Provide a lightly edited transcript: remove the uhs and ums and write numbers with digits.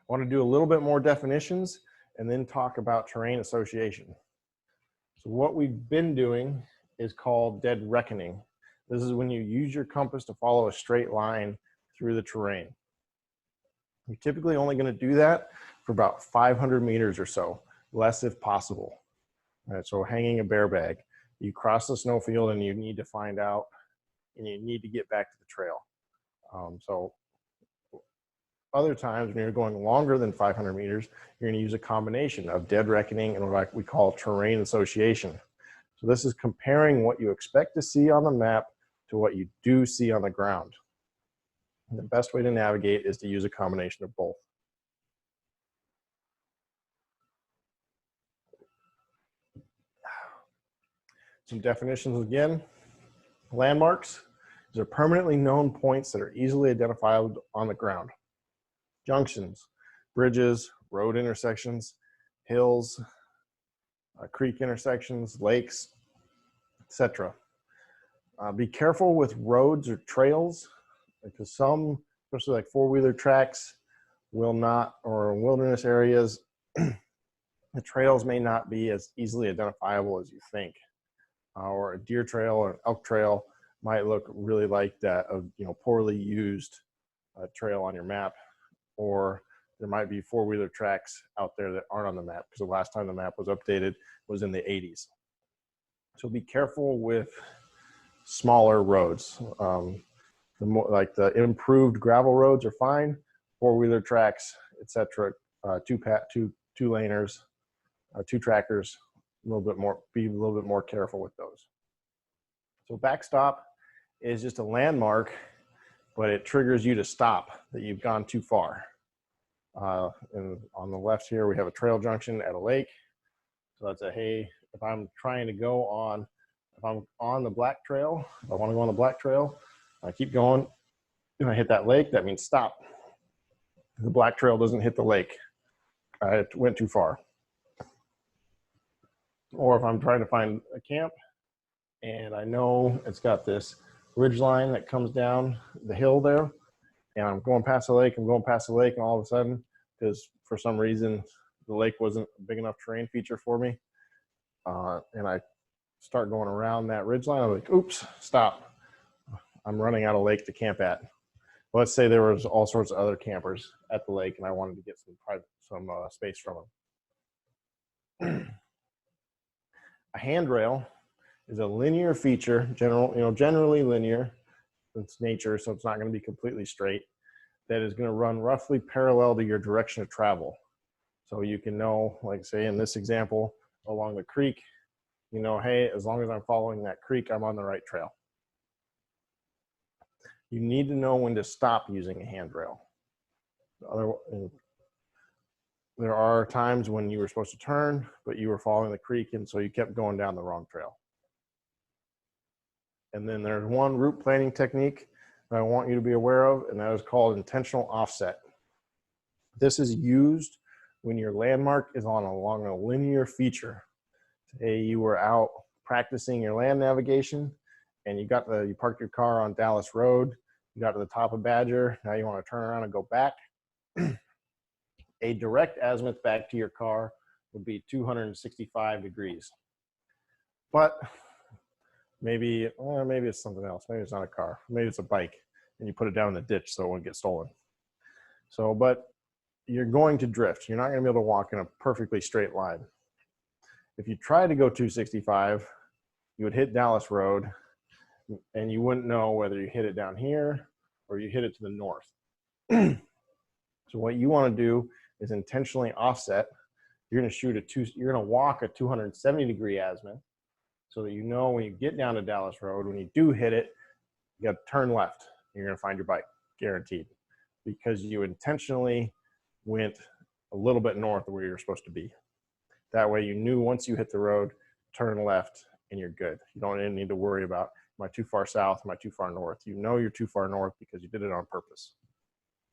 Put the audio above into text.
I want to do a little bit more definitions and then talk about terrain association. So what we've been doing is called dead reckoning. This is when you use your compass to follow a straight line through the terrain. You're typically only going to do that for about 500 meters or so, less if possible. All right, so hanging a bear bag, you cross the snowfield and you need to find out, and you need to get back to the trail. So other times when you're going longer than 500 meters, you're going to use a combination of dead reckoning and what we call terrain association. So this is comparing what you expect to see on the map to what you do see on the ground. And the best way to navigate is to use a combination of both. Some definitions again. Landmarks. These are permanently known points that are easily identifiable on the ground. Junctions, bridges, road intersections, hills, creek intersections, lakes, etc. Be careful with roads or trails, because some, especially like four-wheeler tracks, will not, or wilderness areas, the trails may not be as easily identifiable as you think. Or a deer trail or an elk trail might look really like that, poorly used trail on your map. Or there might be four-wheeler tracks out there that aren't on the map, because the last time the map was updated was in the 80s. So be careful with smaller roads. Like the improved gravel roads are fine. Four-wheeler tracks, etc. Two laners, two trackers. Be a little bit more careful with those. So backstop is just a landmark, but it triggers you to stop, that you've gone too far. And on the left here, we have a trail junction at a lake. So that's hey, if I'm trying to go on, if I'm on the black trail, if I want to go on the black trail, I keep going, and I hit that lake, that means stop. The black trail doesn't hit the lake. I went too far. Or if I'm trying to find a camp and I know it's got this ridge line that comes down the hill there, and I'm going past the lake, and all of a sudden, because for some reason the lake wasn't a big enough terrain feature for me, and I start going around that ridge line, I'm like, oops, stop. I'm running out of lake to camp at. Let's say there was all sorts of other campers at the lake and I wanted to get some space from them. A handrail is a linear feature, generally linear. It's nature, so it's not going to be completely straight. That is going to run roughly parallel to your direction of travel. So you can know, like say in this example, along the creek, hey, as long as I'm following that creek, I'm on the right trail. You need to know when to stop using a handrail. There are times when you were supposed to turn, but you were following the creek, and so you kept going down the wrong trail. And then there's one route planning technique that I want you to be aware of, and that is called intentional offset. This is used when your landmark is along a linear feature. Say you were out practicing your land navigation, and you parked your car on Dallas Road, you got to the top of Badger, now you want to turn around and go back. A direct azimuth back to your car would be 265 degrees. But maybe it's something else. Maybe it's not a car. Maybe it's a bike, and you put it down in the ditch so it won't get stolen. So, but you're going to drift. You're not going to be able to walk in a perfectly straight line. If you try to go 265, you would hit Dallas Road, and you wouldn't know whether you hit it down here or you hit it to the north. So what you want to do is intentionally offset. You're going to walk a 270 degree azimuth, so that when you get down to Dallas Road, when you do hit it, you got to turn left. You're going to find your bike, guaranteed, because you intentionally went a little bit north of where you're supposed to be. That way you knew once you hit the road, turn left, and you're good. You don't even need to worry about, am I too far south? Am I too far north? You know you're too far north because you did it on purpose.